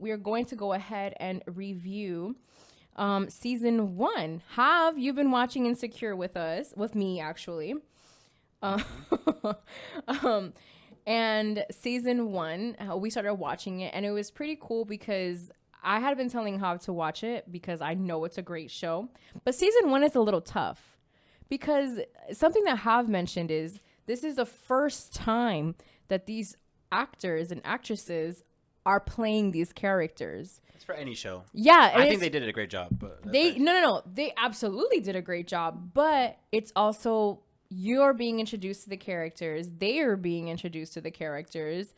we are going to go ahead and review season 1. Have you been watching Insecure with us? With me, actually. Um, and season 1, we started watching it, and it was pretty cool because I had been telling Hav to watch it because I know it's a great show. But season 1 is a little tough because something that Hav mentioned is this is the first time that these actors and actresses are playing these characters. It's for any show. Yeah. I think they did a great job. But no. They absolutely did a great job. But it's also you're being introduced to the characters. They are being introduced to the characters.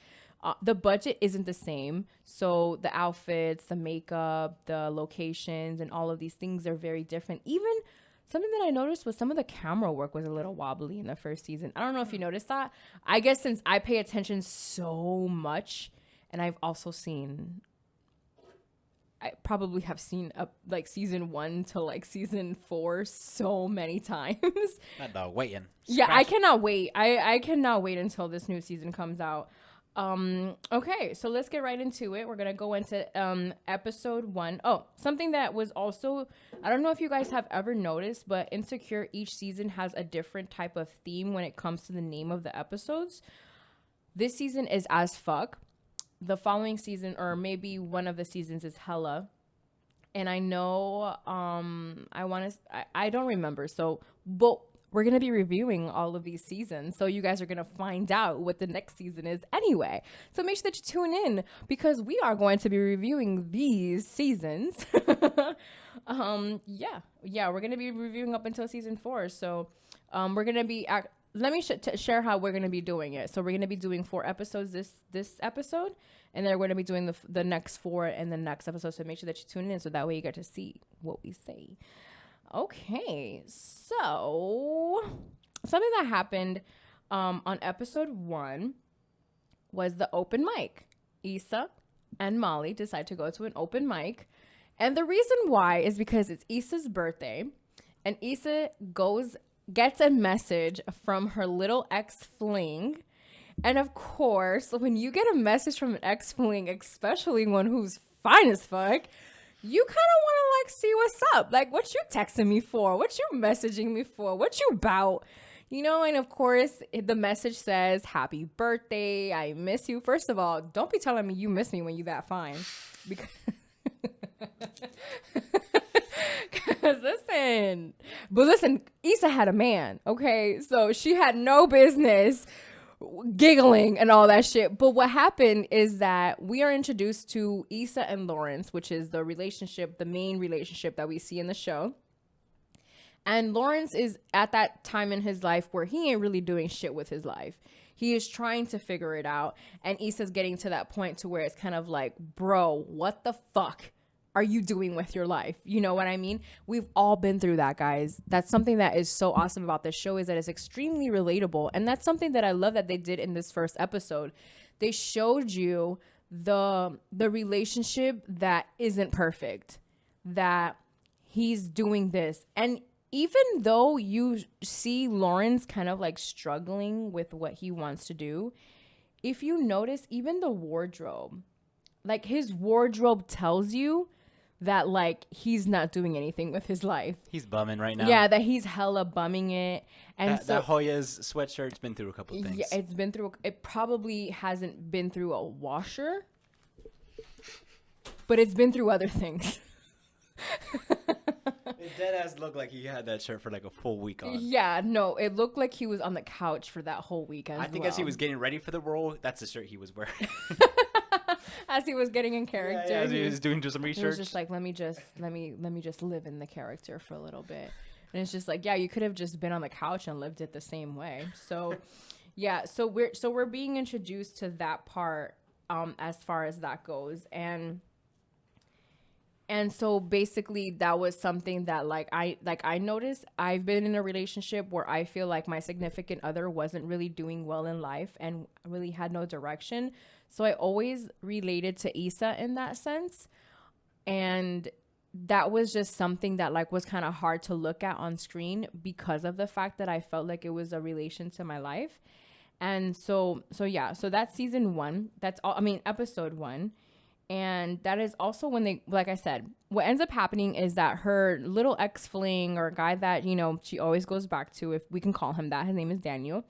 The budget isn't the same. So the outfits, the makeup, the locations, and all of these things are very different. Even something that I noticed was some of the camera work was a little wobbly in the first season. I don't know if you noticed that. I guess since I pay attention so much, and I've also seen... I probably have seen like season 1 to like season 4 so many times. That dog waiting. Yeah, I cannot wait. I cannot wait until this new season comes out. Okay, so let's get right into it. We're gonna go into episode 1. Oh, something that was also, I don't know if you guys have ever noticed, but Insecure each season has a different type of theme when it comes to the name of the episodes. This season is As Fuck. The following season, or maybe one of the seasons, is Hella. And I know, I don't remember. So, but we're going to be reviewing all of these seasons. So you guys are going to find out what the next season is anyway. So make sure that you tune in because we are going to be reviewing these seasons. Yeah, we're going to be reviewing up until season 4. So, we're going to be let me share how we're going to be doing it. So we're going to be doing 4 episodes this episode, and then we're going to be doing the next 4 in the next episode. So make sure that you tune in so that way you get to see what we say. Okay, so something that happened on episode 1 was the open mic. Issa and Molly decide to go to an open mic, and the reason why is because it's Issa's birthday, and Issa gets a message from her little ex-fling. And of course, when you get a message from an ex-fling, especially one who's fine as fuck, you kind of want to like see what's up. Like, what you texting me for? What you messaging me for? What you about? You know, and of course, the message says, happy birthday, I miss you. First of all, don't be telling me you miss me when you that fine. Because... listen, Issa had a man, okay? So she had no business giggling and all that shit. But what happened is that we are introduced to Issa and Lawrence, which is the main relationship that we see in the show. And Lawrence is at that time in his life where he ain't really doing shit with his life. He is trying to figure it out. And Issa's getting to that point to where it's kind of like, bro, what the fuck are you doing with your life? You know what I mean? We've all been through that, guys. That's something that is so awesome about this show, is that it's extremely relatable. And that's something that I love that they did in this first episode. They showed you the relationship that isn't perfect, that he's doing this. And even though you see Lawrence kind of like struggling with what he wants to do, if you notice, even the wardrobe, like his wardrobe tells you that like he's not doing anything with his life. He's bumming right now. Yeah, that he's hella bumming it. And that Hoya's sweatshirt's been through a couple of things. Yeah, it probably hasn't been through a washer, but it's been through other things. It dead ass looked like he had that shirt for like a full week on. Yeah, no, it looked like he was on the couch for that whole weekend. I think as he was getting ready for the role, that's the shirt he was wearing. As he was getting in character, as he was doing some research. He was just like, let me just live in the character for a little bit. And it's just like, yeah, you could have just been on the couch and lived it the same way. So yeah, so we're being introduced to that part as far as that goes. And so basically that was something that I noticed. I've been in a relationship where I feel like my significant other wasn't really doing well in life and really had no direction. So I always related to Issa in that sense. And that was just something that like was kind of hard to look at on screen because of the fact that I felt like it was a relation to my life. And so yeah, so that's season 1. That's all. I mean, episode 1. And that is also when they, like I said, what ends up happening is that her little ex-fling, or guy that, you know, she always goes back to, if we can call him that, his name is Daniel.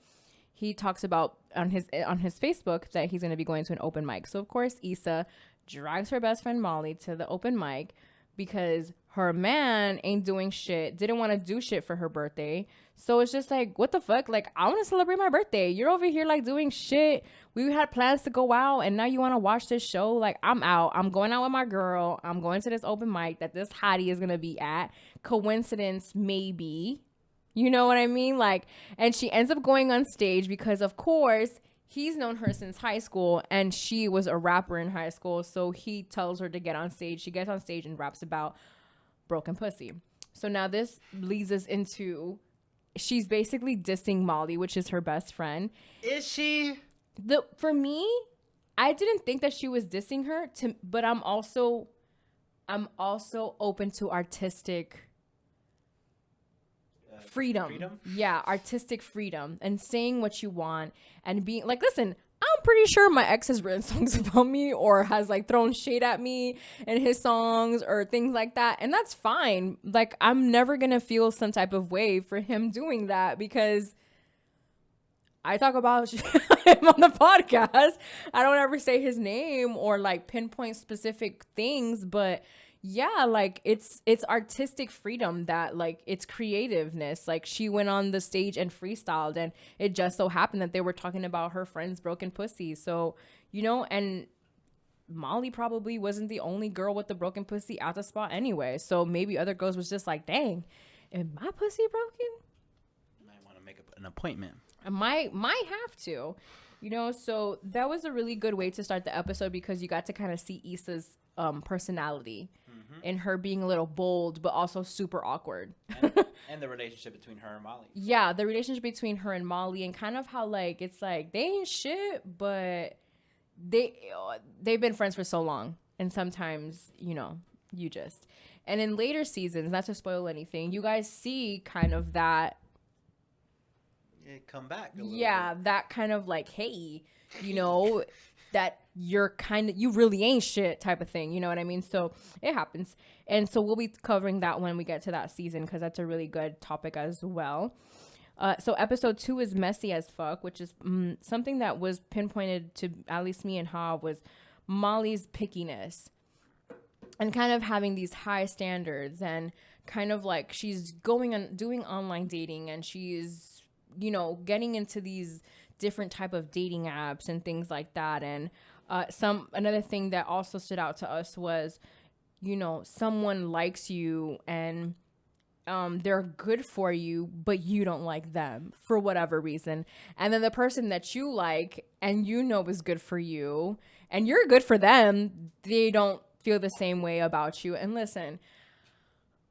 He talks about on his Facebook that he's going to be going to an open mic. So of course, Issa drags her best friend Molly to the open mic because her man ain't doing shit, didn't want to do shit for her birthday. So it's just like, what the fuck? Like, I want to celebrate my birthday. You're over here like doing shit. We had plans to go out and now you want to watch this show. Like, I'm out. I'm going out with my girl. I'm going to this open mic that this hottie is going to be at. Coincidence, maybe. You know what I mean? Like, and she ends up going on stage because, of course, he's known her since high school and she was a rapper in high school. So he tells her to get on stage. She gets on stage and raps about broken pussy. So now this leads us into, she's basically dissing Molly, which is her best friend. Is she? For me, I didn't think that she was dissing her, but I'm also open to artistic freedom. Yeah, artistic freedom and saying what you want and being like, listen, I'm pretty sure my ex has written songs about me or has like thrown shade at me in his songs or things like that. And that's fine. Like, I'm never going to feel some type of way for him doing that because I talk about him on the podcast. I don't ever say his name or like pinpoint specific things, but yeah, like it's artistic freedom, that like it's creativeness. Like, she went on the stage and freestyled and it just so happened that they were talking about her friend's broken pussy. So, you know, and Molly probably wasn't the only girl with the broken pussy at the spot anyway. So maybe other girls was just like, dang, is my pussy broken? You might want to make an appointment. I might have to, you know. So that was a really good way to start the episode because you got to kind of see Issa's personality in her being a little bold but also super awkward. And the relationship between her and Molly. Yeah, the relationship between her and Molly, and kind of how like it's like they ain't shit, but they've been friends for so long, and sometimes, you know, you just, and in later seasons, not to spoil anything, you guys see kind of that come back a little bit. That kind of like, hey, you know, that you're kind of, you really ain't shit type of thing, you know what I mean? So it happens. And so we'll be covering that when we get to that season because that's a really good topic as well. So episode 2 is Messy as Fuck, which is something that was pinpointed to at least me and Ha, was Molly's pickiness and kind of having these high standards, and kind of like she's going on doing online dating, and she's, you know, getting into these different type of dating apps and things like that. And another thing that also stood out to us was, you know, someone likes you and they're good for you, but you don't like them for whatever reason. And then the person that you like and you know is good for you and you're good for them, they don't feel the same way about you. And listen,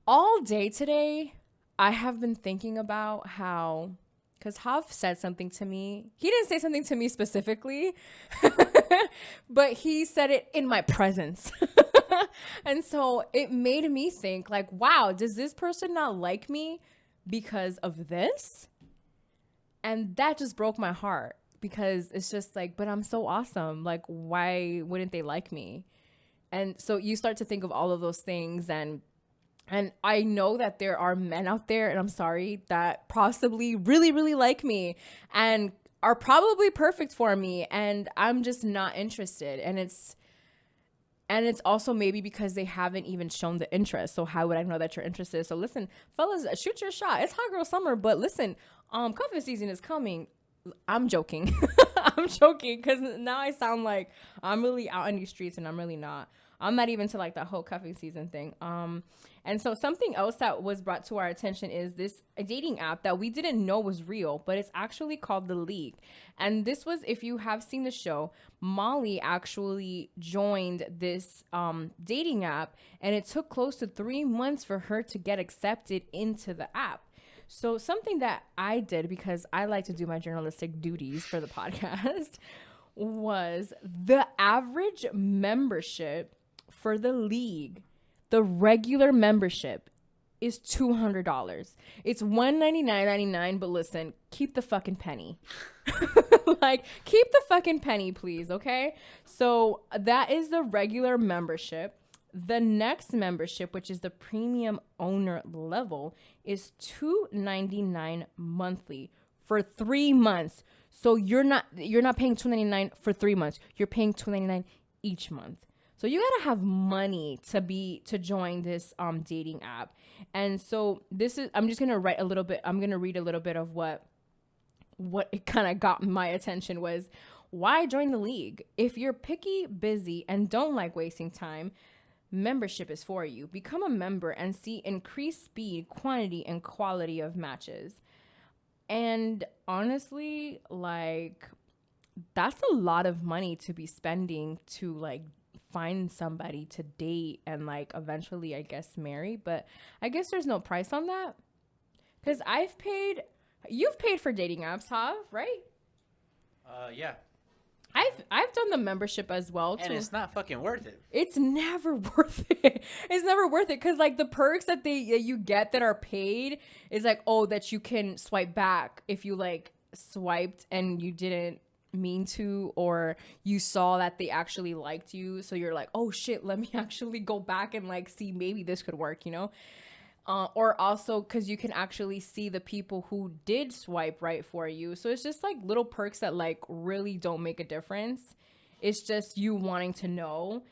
all day today, I have been thinking about how, because Hav said something to me. He didn't say something to me specifically, but he said it in my presence. And so it made me think like, wow, does this person not like me because of this? And that just broke my heart because it's just like, but I'm so awesome. Like, why wouldn't they like me? And so you start to think of all of those things, and I know that there are men out there, and I'm sorry, that possibly really, really like me and are probably perfect for me, and I'm just not interested. And it's also maybe because they haven't even shown the interest. So how would I know that you're interested? So listen, fellas, shoot your shot. It's hot girl summer, but listen, cuffing season is coming. I'm joking. I'm joking because now I sound like I'm really out in these streets, and I'm really not. I'm not even to like the whole cuffing season thing. And so something else that was brought to our attention is a dating app that we didn't know was real, but it's actually called The League. And this was, if you have seen the show, Molly actually joined this dating app, and it took close to 3 months for her to get accepted into the app. So something that I did, because I like to do my journalistic duties for the podcast, was the average membership for The League, the regular membership, is $200. It's $199.99, but listen, keep the fucking penny. Like, keep the fucking penny, please, okay? So that is the regular membership. The next membership, which is the premium owner level, is $299 monthly for 3 months. So you're not paying $299 for 3 months. You're paying $299 each month. So you gotta have money to join this dating app. And so I'm gonna read a little bit of what it kind of got my attention was why join the league. If you're picky, busy, and don't like wasting time, membership is for you. Become a member and see increased speed, quantity, and quality of matches. And honestly, like, that's a lot of money to be spending to like find somebody to date and like eventually, I guess, marry. But I guess there's no price on that, because you've paid for dating apps, right? Yeah. I've done the membership as well too. And it's not fucking worth it. It's never worth it. It's never worth it, because like the perks that you get that are paid is like, oh, that you can swipe back if you like swiped and you didn't mean to, or you saw that they actually liked you, so you're like, oh shit, let me actually go back and like see, maybe this could work, you know. Or also because you can actually see the people who did swipe right for you. So it's just like little perks that like really don't make a difference. It's just you wanting to know.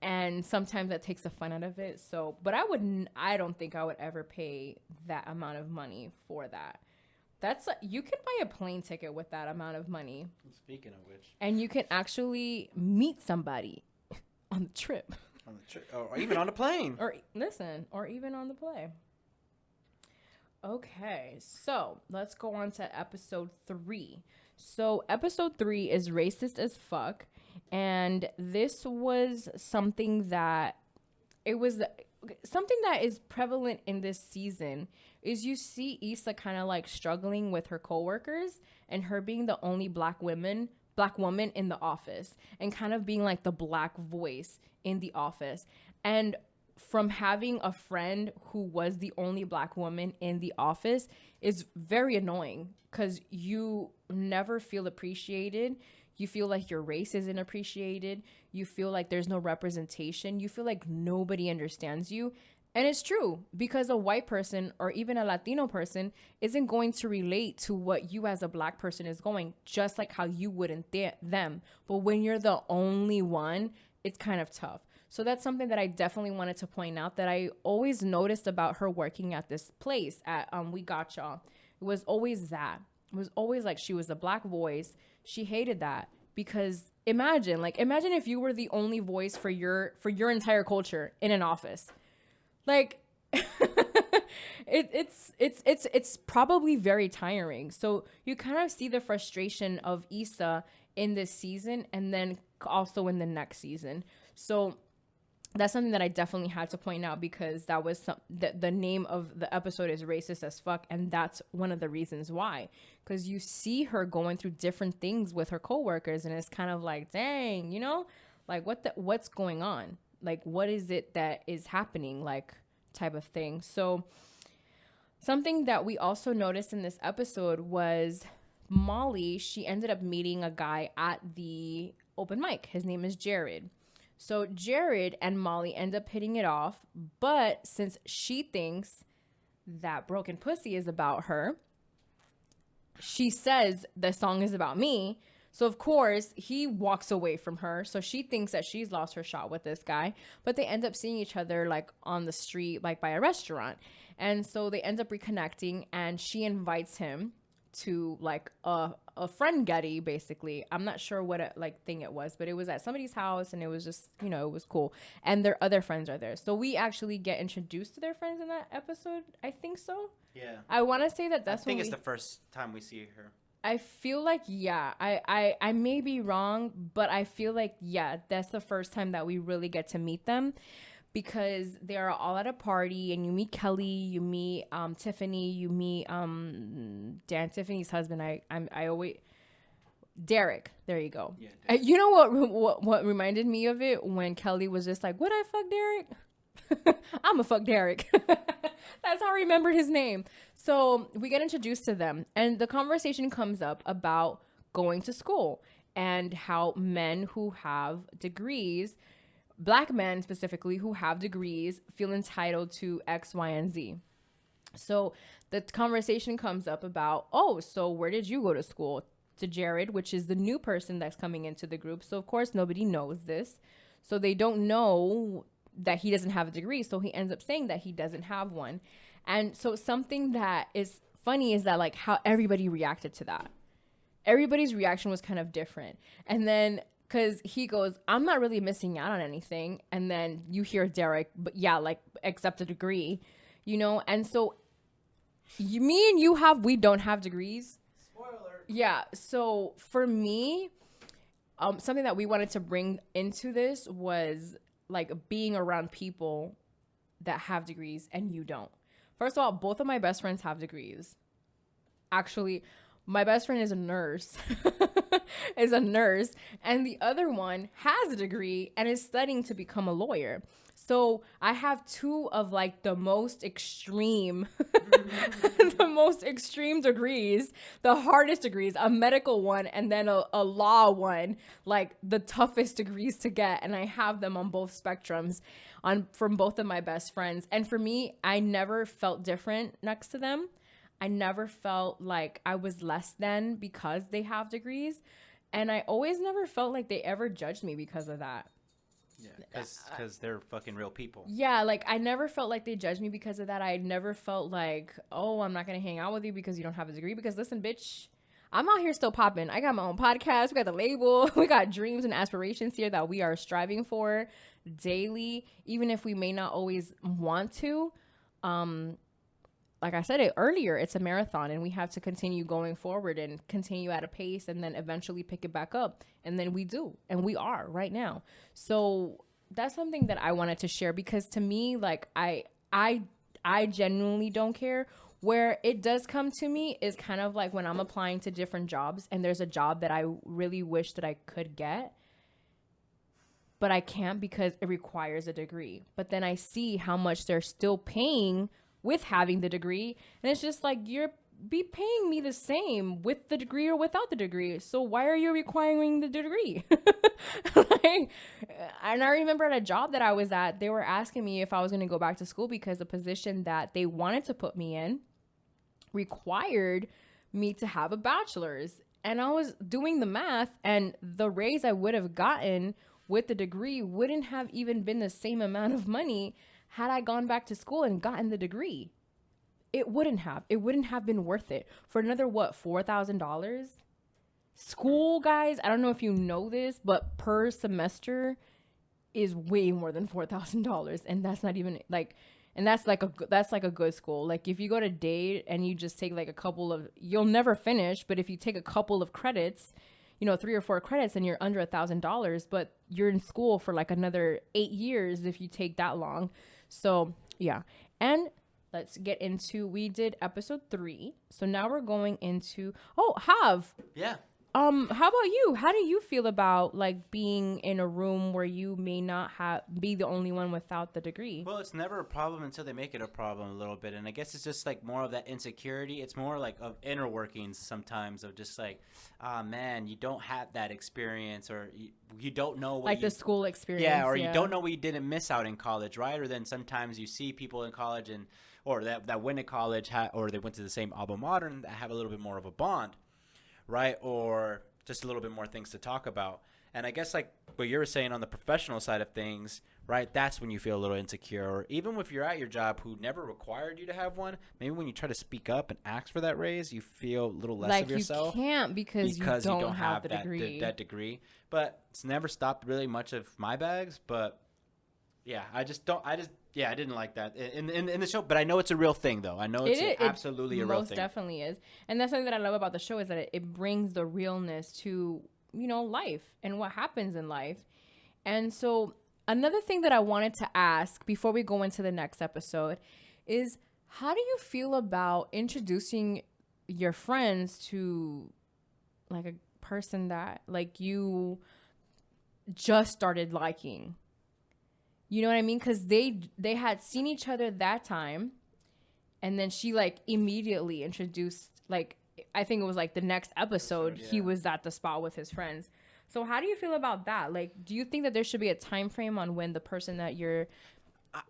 And sometimes that takes the fun out of it. So, but I don't think I would ever pay that amount of money for that. You can buy a plane ticket with that amount of money. Speaking of which. And you can actually meet somebody on the trip. On the trip, or even on the plane. Or even on the plane. Okay, so let's go on to episode 3. So episode 3 is racist as fuck, and this was something that is prevalent in this season. Is you see Issa kind of like struggling with her coworkers and her being the only black woman in the office, and kind of being like the black voice in the office. And from having a friend who was the only black woman in the office is very annoying, because you never feel appreciated. You feel like your race isn't appreciated. You feel like there's no representation. You feel like nobody understands you. And it's true, because a white person or even a Latino person isn't going to relate to what you as a black person is going, just like how you wouldn't them. But when you're the only one, it's kind of tough. So that's something that I definitely wanted to point out, that I always noticed about her working at this place at We Got Y'all. It was always that. It was always like she was a black voice. She hated that, because imagine if you were the only voice for your entire culture in an office. Like, it's probably very tiring. So you kind of see the frustration of Issa in this season, and then also in the next season. So that's something that I definitely had to point out, because that was the name of the episode is Racist as Fuck, and that's one of the reasons why. Because you see her going through different things with her coworkers, and it's kind of like, dang, you know, like what's going on? Like, what is it that is happening, like, type of thing. So something that we also noticed in this episode was Molly. She ended up meeting a guy at the open mic. His name is Jared. So Jared and Molly end up hitting it off, but since she thinks that Broken Pussy is about her, she says the song is about me. So, of course, he walks away from her. So she thinks that she's lost her shot with this guy. But they end up seeing each other, like, on the street, like, by a restaurant. And so they end up reconnecting. And she invites him to, like, a friend getty, basically. I'm not sure what, thing it was. But it was at somebody's house. And it was just, you know, it was cool. And their other friends are there. So we actually get introduced to their friends in that episode. I think so. Yeah. I want to say that that's I think it's the first time we see her. I feel like, yeah, I may be wrong, but I feel like, yeah, that's the first time that we really get to meet them, because they are all at a party, and you meet Kelly, you meet Tiffany, you meet Tiffany's husband. I always Derek. There you go. Yeah, you know what reminded me of it, when Kelly was just like, "Would I fuck Derek?" I'm a fuck Derek. That's how I remembered his name. So we get introduced to them, and the conversation comes up about going to school and how men who have degrees, black men specifically who have degrees, feel entitled to X, Y, and Z. So the conversation comes up about, oh, so where did you go to school? To Jared, which is the new person that's coming into the group. So of course nobody knows this. So they don't know that he doesn't have a degree. So he ends up saying that he doesn't have one. And so something that is funny is that like how everybody reacted to that. Everybody's reaction was kind of different. And then because he goes, I'm not really missing out on anything. And then you hear Derek, but yeah, like accept a degree, you know? And so me and you we don't have degrees. Yeah. So for me, something that we wanted to bring into this was like being around people that have degrees and you don't. First of all, both of my best friends have degrees. Actually, my best friend is a nurse, and the other one has a degree and is studying to become a lawyer. So I have two of like the most extreme, degrees, the hardest degrees, a medical one and then a law one, like the toughest degrees to get. And I have them on both spectrums from both of my best friends. And for me, I never felt different next to them. I never felt like I was less than because they have degrees. And I always never felt like they ever judged me because of that. Yeah, because they're fucking real people. Yeah, like I never felt like they judged me because of that. I never felt like, oh, I'm not gonna hang out with you because you don't have a degree. Because listen, bitch, I'm out here still popping. I got my own podcast. We got the label. We got dreams and aspirations here that we are striving for daily, even if we may not always want to. Like I said it earlier, it's a marathon and we have to continue going forward and continue at a pace and then eventually pick it back up. And then we do. And we are right now. So that's something that I wanted to share because to me, like I genuinely don't care. Where it does come to me is kind of like when I'm applying to different jobs and there's a job that I really wish that I could get, but I can't because it requires a degree. But then I see how much they're still paying with having the degree, and it's just like, you're be paying me the same with the degree or without the degree, so why are you requiring the degree? Like, and I remember at a job that I was at, they were asking me if I was going to go back to school because the position that they wanted to put me in required me to have a bachelor's, and I was doing the math, and the raise I would have gotten with the degree wouldn't have even been the same amount of money had I gone back to school and gotten the degree. It wouldn't have been worth it for another, what, $4,000? School, guys, I don't know if you know this, but per semester is way more than $4,000. And that's not even like, and that's like a good school. Like if you go to Dade and you just take like a couple of, you'll never finish, but if you take a couple of credits, 3 or 4 credits and you're under $1,000, but you're in school for like another 8 years if you take that long. So yeah. And let's get into, we did episode 3. So now we're going into, Yeah. How about you? How do you feel about like being in a room where you may not be the only one without the degree? Well, it's never a problem until they make it a problem a little bit. And I guess it's just like more of that insecurity. It's more like of inner workings sometimes of just like, man, you don't have that experience, or you don't know what the school experience. Yeah, or you don't know what you didn't miss out in college, right? Or then sometimes you see people in college or that went to college or they went to the same alma mater and that have a little bit more of a bond. Right, or just a little bit more things to talk about. And I guess like what you were saying on the professional side of things, right, that's when you feel a little insecure. Or even if you're at your job who never required you to have one, maybe when you try to speak up and ask for that raise, you feel a little less of yourself. Like you can't because you don't have the degree. That degree. But it's never stopped really much of my bags. But yeah, I didn't like that in the show, but I know it's a real thing, though. I know it's absolutely a real thing. Most definitely is, and that's something that I love about the show is that it brings the realness to life and what happens in life. And so another thing that I wanted to ask before we go into the next episode is, how do you feel about introducing your friends to like a person that like you just started liking? You know what I mean? Because they had seen each other that time, and then she like immediately introduced, like, I think it was like the next episode, he was at the spot with his friends. So how do you feel about that? Like, do you think that there should be a time frame on when the person that you're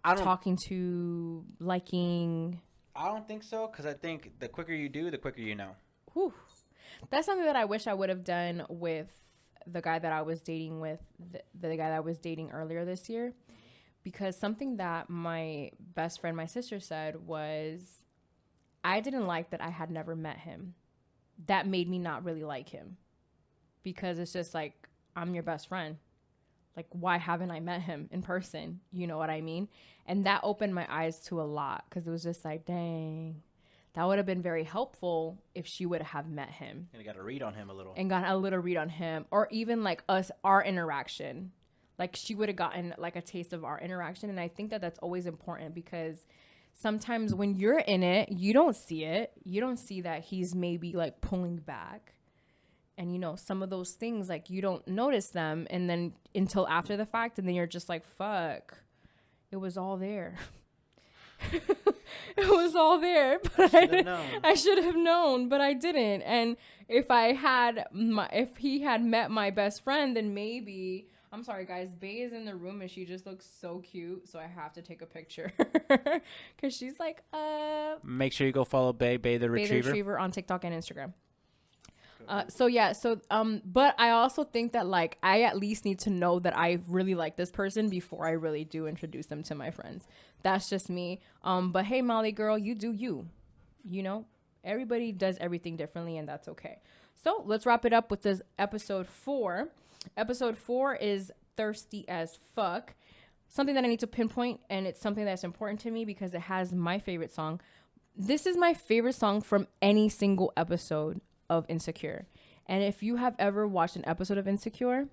talking to, liking? I don't think so, because I think the quicker you do, the quicker you know. Whew. That's something that I wish I would have done with the guy that I was dating with, the guy that I was dating earlier this year. Because something that my best friend, my sister, said was, I didn't like that I had never met him. That made me not really like him. Because it's just like, I'm your best friend. Like, why haven't I met him in person? You know what I mean? And that opened my eyes to a lot, because it was just like, dang, that would have been very helpful if she would have met him. And got a read on him a little. And got a little read on him. Or even like our interaction. Like, she would have gotten like a taste of our interaction. And I think that that's always important, because sometimes when you're in it, you don't see it. You don't see that he's maybe like pulling back. And, you know, some of those things, like, you don't notice them. And then until after the fact. And then you're just like, fuck, it was all there. It was all there. But I should have known, but I didn't. And if he had met my best friend, then maybe... I'm sorry, guys. Bae is in the room and she just looks so cute. So I have to take a picture because she's like, Make sure you go follow Bae the Retriever. Bae the Retriever on TikTok and Instagram. But I also think that, like, I at least need to know that I really like this person before I really do introduce them to my friends. That's just me. But hey, Molly girl, you do you. You know, everybody does everything differently, and that's okay. So let's wrap it up with this episode 4. Episode 4 is Thirsty as Fuck. Something that I need to pinpoint, and it's something that's important to me because it has my favorite song. This is my favorite song from any single episode of Insecure. And if you have ever watched an episode of Insecure,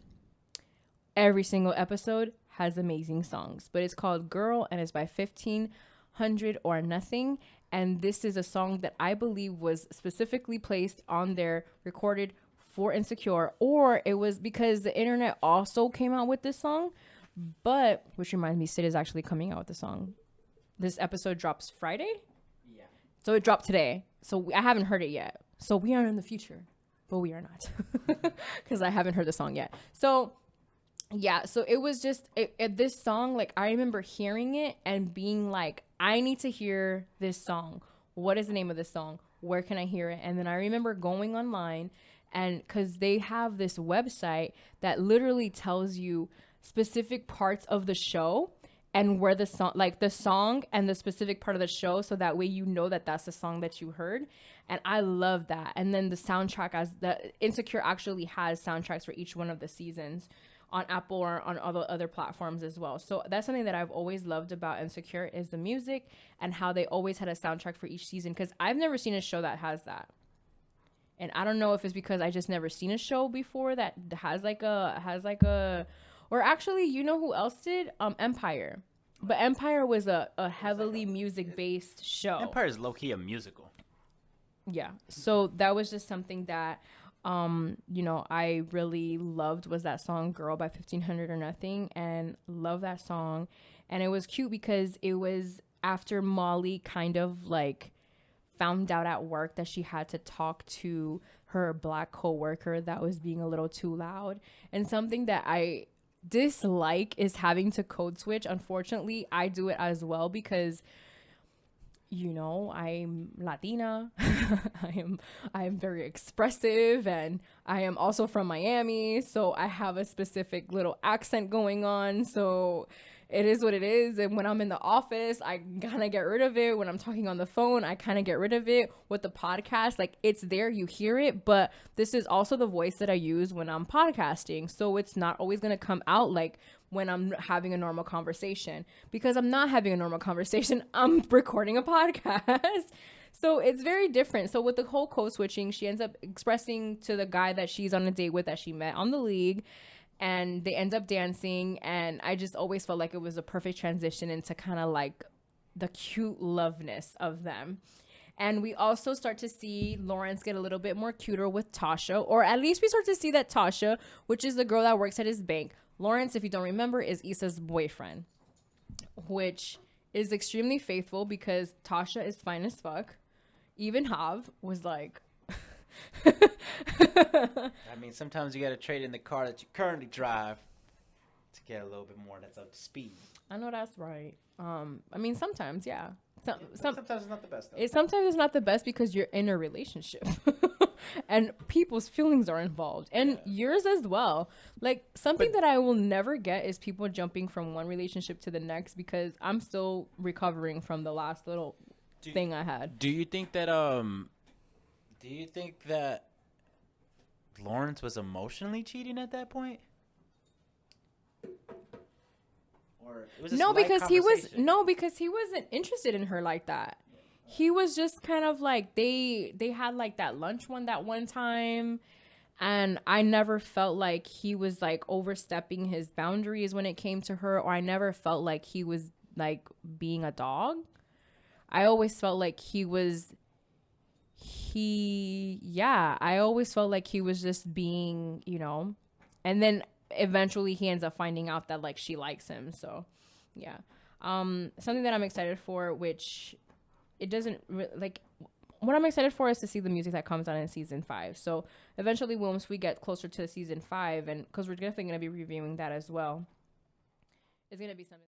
every single episode has amazing songs. But it's called Girl, and it's by 1500 or Nothing. And this is a song that I believe was specifically placed on there, recorded for Insecure, or it was because the internet also came out with this song. But which reminds me, Sid is actually coming out with the song. This episode drops Friday. Yeah. So it dropped today. So I haven't heard it yet. So we are in the future, but we are not, because I haven't heard the song yet. So yeah. So it was just this song. Like, I remember hearing it and being like, I need to hear this song. What is the name of this song? Where can I hear it? And then I remember going online. And because they have this website that literally tells you specific parts of the show and where the song, like the song and the specific part of the show. So that way, you know that that's the song that you heard. And I love that. And then the soundtrack, as the Insecure actually has soundtracks for each one of the seasons on Apple or on other platforms as well. So that's something that I've always loved about Insecure, is the music and how they always had a soundtrack for each season. Because I've never seen a show that has that. And I don't know if it's because I just never seen a show before that has like a, or actually, you know who else did? Empire. But Empire was a heavily music based show. Empire is low key a musical. Yeah. So that was just something that, you know, I really loved, was that song Girl by 1500 or Nothing, and love that song. And it was cute because it was after Molly kind of like found out at work that she had to talk to her black coworker that was being a little too loud. And something that I dislike is having to code switch. Unfortunately, I do it as well because, you know, I'm Latina. I am very expressive, and I am also from Miami, so I have a specific little accent going on. So it is what it is. And when I'm in the office, I kind of get rid of it. When I'm talking on the phone, I kind of get rid of it. With the podcast, like, it's there, you hear it, but this is also the voice that I use when I'm podcasting. So it's not always going to come out like when I'm having a normal conversation, because I'm not having a normal conversation. I'm recording a podcast. So it's very different. So with the whole code switching, she ends up expressing to the guy that she's on a date with, that she met on the league, and they end up dancing. And I just always felt like it was a perfect transition into kind of like the cute loveness of them. And we also start to see Lawrence get a little bit more cuter with Tasha, or at least we start to see that Tasha, which is the girl that works at his bank. Lawrence, if you don't remember, is Issa's boyfriend. which is extremely faithful because Tasha is fine as fuck. Even Jav was like, I mean, sometimes you got to trade in the car that you currently drive to get a little bit more that's up to speed. I know that's right. I mean, sometimes, yeah. Sometimes it's not the best, though. Sometimes it's not the best because you're in a relationship and people's feelings are involved and yours as well. Like something that I will never get is people jumping from one relationship to the next because I'm still recovering from the last little thing I had. Do you think that Lawrence was emotionally cheating at that point? Or it was just because he wasn't interested in her like that. He was just kind of like they had like that lunch that one time, and I never felt like he was like overstepping his boundaries when it came to her, or I never felt like he was like being a dog. I always felt like I always felt like he was just being, and then eventually he ends up finding out that like she likes him. So yeah. Something that I'm excited for, which it doesn't like what I'm excited for is to see the music that comes out in season 5. So eventually once we get closer to season 5, and because we're definitely going to be reviewing that as well, it's going to be something